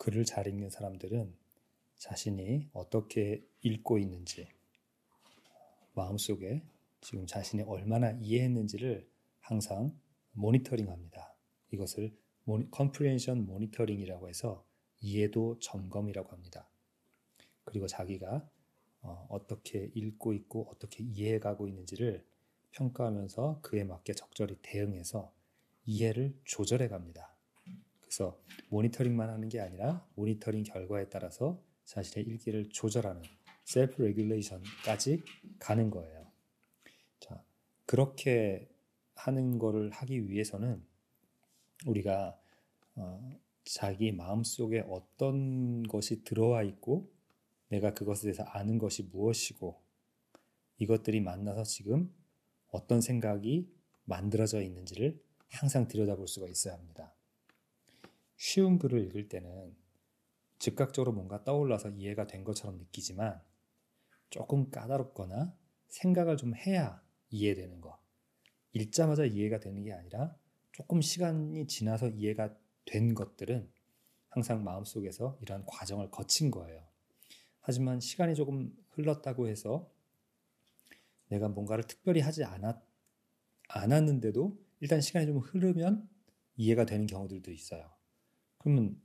글을 잘 읽는 사람들은 자신이 어떻게 읽고 있는지, 마음속에 지금 자신이 얼마나 이해했는지를 항상 모니터링합니다. 이것을 컴프리hen션 모니터링이라고 해서 이해도 점검이라고 합니다. 그리고 자기가 어떻게 읽고 있고 어떻게 이해해가고 있는지를 평가하면서 그에 맞게 적절히 대응해서 이해를 조절해 갑니다. 그래서 모니터링만 하는 게 아니라 모니터링 결과에 따라서 자신의 읽기를 조절하는 셀프 레귤레이션까지 가는 거예요. 자, 그렇게 하는 거를 하기 위해서는 우리가 자기 마음속에 어떤 것이 들어와 있고 내가 그것에 대해서 아는 것이 무엇이고 이것들이 만나서 지금 어떤 생각이 만들어져 있는지를 항상 들여다볼 수가 있어야 합니다. 쉬운 글을 읽을 때는 즉각적으로 뭔가 떠올라서 이해가 된 것처럼 느끼지만 조금 까다롭거나 생각을 좀 해야 이해되는 거. 읽자마자 이해가 되는 게 아니라 조금 시간이 지나서 이해가 된 것들은 항상 마음속에서 이러한 과정을 거친 거예요. 하지만 시간이 조금 흘렀다고 해서 내가 뭔가를 특별히 하지 않았는데도 일단 시간이 좀 흐르면 이해가 되는 경우들도 있어요. 그러면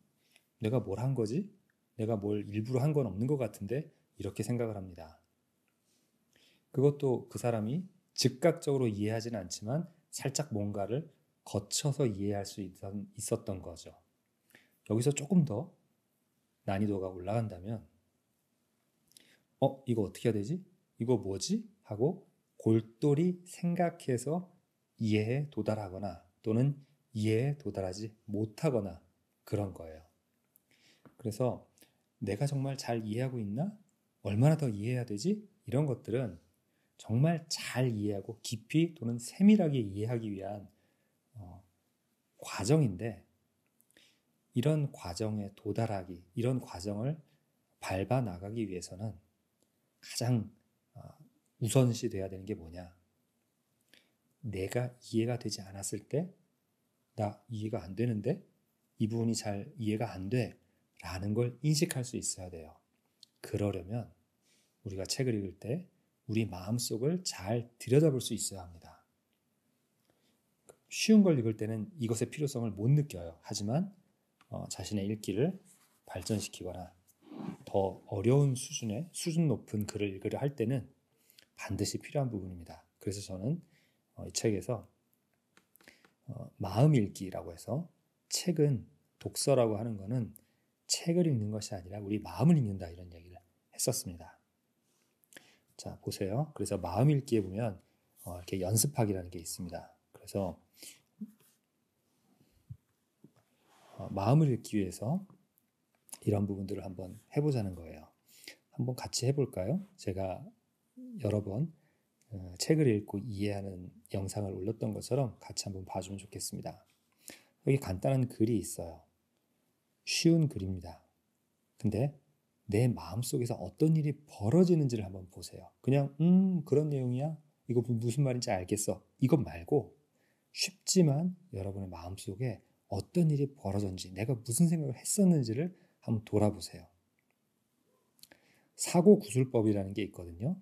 내가 뭘 한 거지? 내가 뭘 일부러 한 건 없는 것 같은데 이렇게 생각을 합니다. 그것도 그 사람이 즉각적으로 이해하지는 않지만 살짝 뭔가를 거쳐서 이해할 수 있었던 거죠. 여기서 조금 더 난이도가 올라간다면 이거 어떻게 해야 되지? 이거 뭐지? 하고 골똘히 생각해서 이해에 도달하거나 또는 이해에 도달하지 못하거나 그런 거예요. 그래서 내가 정말 잘 이해하고 있나? 얼마나 더 이해해야 되지? 이런 것들은 정말 잘 이해하고 깊이 또는 세밀하게 이해하기 위한 과정인데 이런 과정에 도달하기, 이런 과정을 밟아 나가기 위해서는 가장 우선시 돼야 되는 게 뭐냐? 내가 이해가 되지 않았을 때 나 이해가 안 되는데 이 부분이 잘 이해가 안 돼 라는 걸 인식할 수 있어야 돼요. 그러려면 우리가 책을 읽을 때 우리 마음속을 잘 들여다볼 수 있어야 합니다. 쉬운 걸 읽을 때는 이것의 필요성을 못 느껴요. 하지만 자신의 읽기를 발전시키거나 더 어려운 수준 높은 글을 읽으려 할 때는 반드시 필요한 부분입니다. 그래서 저는 이 책에서 마음 읽기라고 해서 책은 독서라고 하는 거는 책을 읽는 것이 아니라 우리 마음을 읽는다 이런 얘기를 했었습니다. 자, 보세요. 그래서 마음 읽기에 보면 이렇게 연습하기라는 게 있습니다. 그래서 마음을 읽기 위해서 이런 부분들을 한번 해보자는 거예요. 한번 같이 해볼까요? 제가 여러 번 책을 읽고 이해하는 영상을 올렸던 것처럼 같이 한번 봐주면 좋겠습니다. 여기 간단한 글이 있어요. 쉬운 글입니다. 근데 내 마음속에서 어떤 일이 벌어지는지를 한번 보세요. 그냥 그런 내용이야? 이거 무슨 말인지 알겠어. 이것 말고 쉽지만 여러분의 마음속에 어떤 일이 벌어졌는지 내가 무슨 생각을 했었는지를 한번 돌아보세요. 사고구술법이라는 게 있거든요.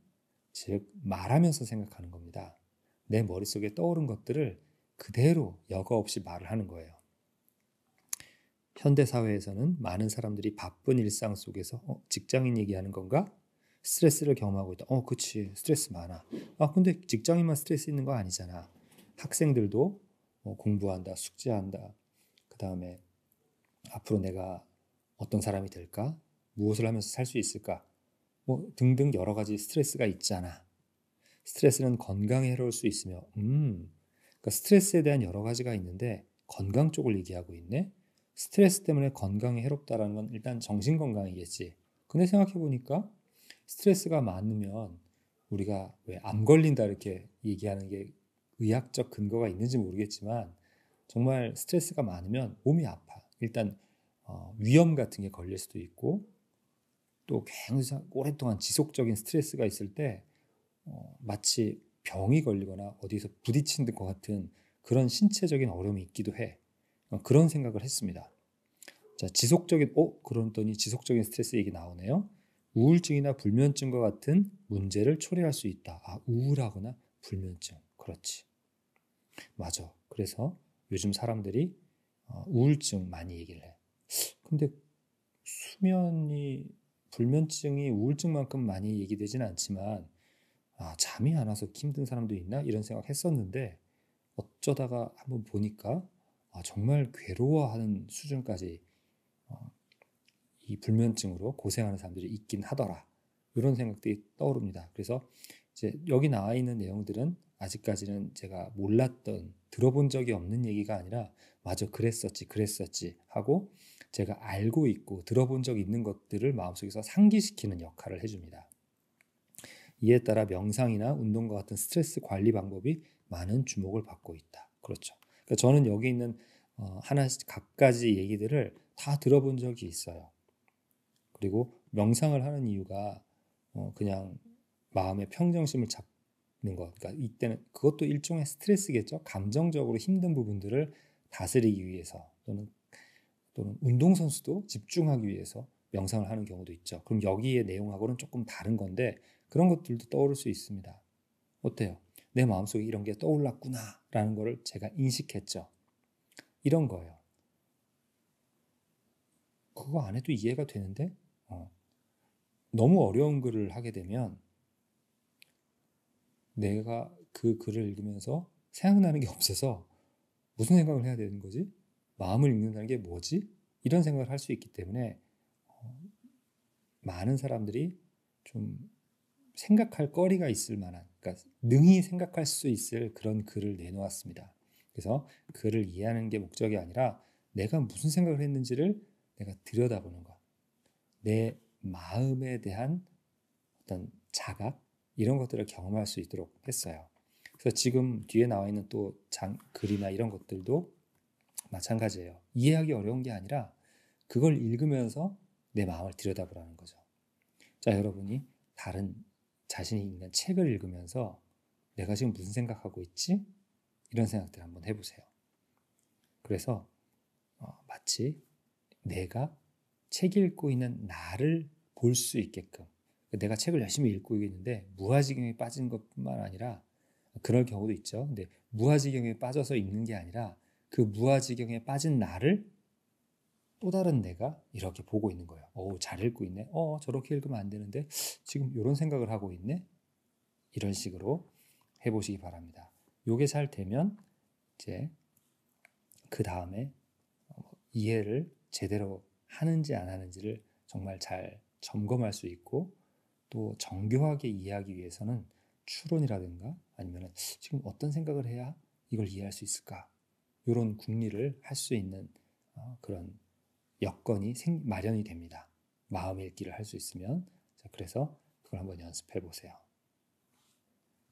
즉 말하면서 생각하는 겁니다. 내 머릿속에 떠오른 것들을 그대로 여과 없이 말을 하는 거예요. 현대사회에서는 많은 사람들이 바쁜 일상 속에서 직장인 얘기하는 건가? 스트레스를 경험하고 있다. 그치, 스트레스 많아. 근데 직장인만 스트레스 있는 거 아니잖아. 학생들도 공부한다, 숙제한다. 그 다음에 앞으로 내가 어떤 사람이 될까? 무엇을 하면서 살 수 있을까? 등등 여러 가지 스트레스가 있잖아. 스트레스는 건강에 해로울 수 있으며 그러니까 스트레스에 대한 여러 가지가 있는데 건강 쪽을 얘기하고 있네. 스트레스 때문에 건강에 해롭다라는 건 일단 정신건강이겠지. 근데 생각해보니까 스트레스가 많으면 우리가 왜 암 걸린다 이렇게 얘기하는 게 의학적 근거가 있는지 모르겠지만 정말 스트레스가 많으면 몸이 아파. 일단 위염 같은 게 걸릴 수도 있고 또 굉장히 오랫동안 지속적인 스트레스가 있을 때 마치 병이 걸리거나 어디서 부딪힌 것 같은 그런 신체적인 어려움이 있기도 해. 그런 생각을 했습니다. 자, 그러더니 지속적인 스트레스 얘기 나오네요. 우울증이나 불면증과 같은 문제를 초래할 수 있다. 우울하거나 불면증. 그렇지. 맞아. 그래서 요즘 사람들이 우울증 많이 얘기를 해. 근데 불면증이 우울증만큼 많이 얘기되지는 않지만 잠이 안 와서 힘든 사람도 있나? 이런 생각했었는데 어쩌다가 한번 보니까 정말 괴로워하는 수준까지 이 불면증으로 고생하는 사람들이 있긴 하더라. 이런 생각들이 떠오릅니다. 그래서 이제 여기 나와 있는 내용들은 아직까지는 제가 몰랐던, 들어본 적이 없는 얘기가 아니라 맞아, 그랬었지 하고 제가 알고 있고 들어본 적 있는 것들을 마음속에서 상기시키는 역할을 해줍니다. 이에 따라 명상이나 운동과 같은 스트레스 관리 방법이 많은 주목을 받고 있다. 그렇죠. 그러니까 저는 여기 있는 하나씩 각가지 얘기들을 다 들어본 적이 있어요. 그리고 명상을 하는 이유가 그냥 마음의 평정심을 잡는 것. 그러니까 이때는 그것도 일종의 스트레스겠죠. 감정적으로 힘든 부분들을 다스리기 위해서 또는 운동선수도 집중하기 위해서 명상을 하는 경우도 있죠. 그럼 여기의 내용하고는 조금 다른 건데 그런 것들도 떠오를 수 있습니다. 어때요? 내 마음속에 이런 게 떠올랐구나 라는 거를 제가 인식했죠. 이런 거예요. 그거 안 해도 이해가 되는데 너무 어려운 글을 하게 되면 내가 그 글을 읽으면서 생각나는 게 없어서 무슨 생각을 해야 되는 거지? 마음을 읽는다는 게 뭐지? 이런 생각을 할 수 있기 때문에 많은 사람들이 좀 생각할 거리가 있을 만한, 그러니까 능히 생각할 수 있을 그런 글을 내놓았습니다. 그래서 글을 이해하는 게 목적이 아니라 내가 무슨 생각을 했는지를 내가 들여다보는 것, 내 마음에 대한 어떤 자각 이런 것들을 경험할 수 있도록 했어요. 그래서 지금 뒤에 나와 있는 또 글이나 이런 것들도 마찬가지예요. 이해하기 어려운 게 아니라 그걸 읽으면서 내 마음을 들여다보라는 거죠. 자, 여러분이 다른 자신이 읽는 책을 읽으면서 내가 지금 무슨 생각하고 있지? 이런 생각들 한번 해보세요. 그래서 마치 내가 책 읽고 있는 나를 볼 수 있게끔, 내가 책을 열심히 읽고 있는데 무아지경에 빠진 것뿐만 아니라 그럴 경우도 있죠. 근데 무아지경에 빠져서 읽는 게 아니라 그 무아지경에 빠진 나를 또 다른 내가 이렇게 보고 있는 거예요. 잘 읽고 있네. 저렇게 읽으면 안 되는데 지금 이런 생각을 하고 있네. 이런 식으로 해보시기 바랍니다. 요게 잘 되면 이제 그 다음에 이해를 제대로 하는지 안 하는지를 정말 잘 점검할 수 있고 또 정교하게 이해하기 위해서는 추론이라든가 아니면 지금 어떤 생각을 해야 이걸 이해할 수 있을까? 이런 궁리를 할 수 있는 그런 여건이 마련이 됩니다. 마음 읽기를 할 수 있으면. 자, 그래서 그걸 한번 연습해 보세요.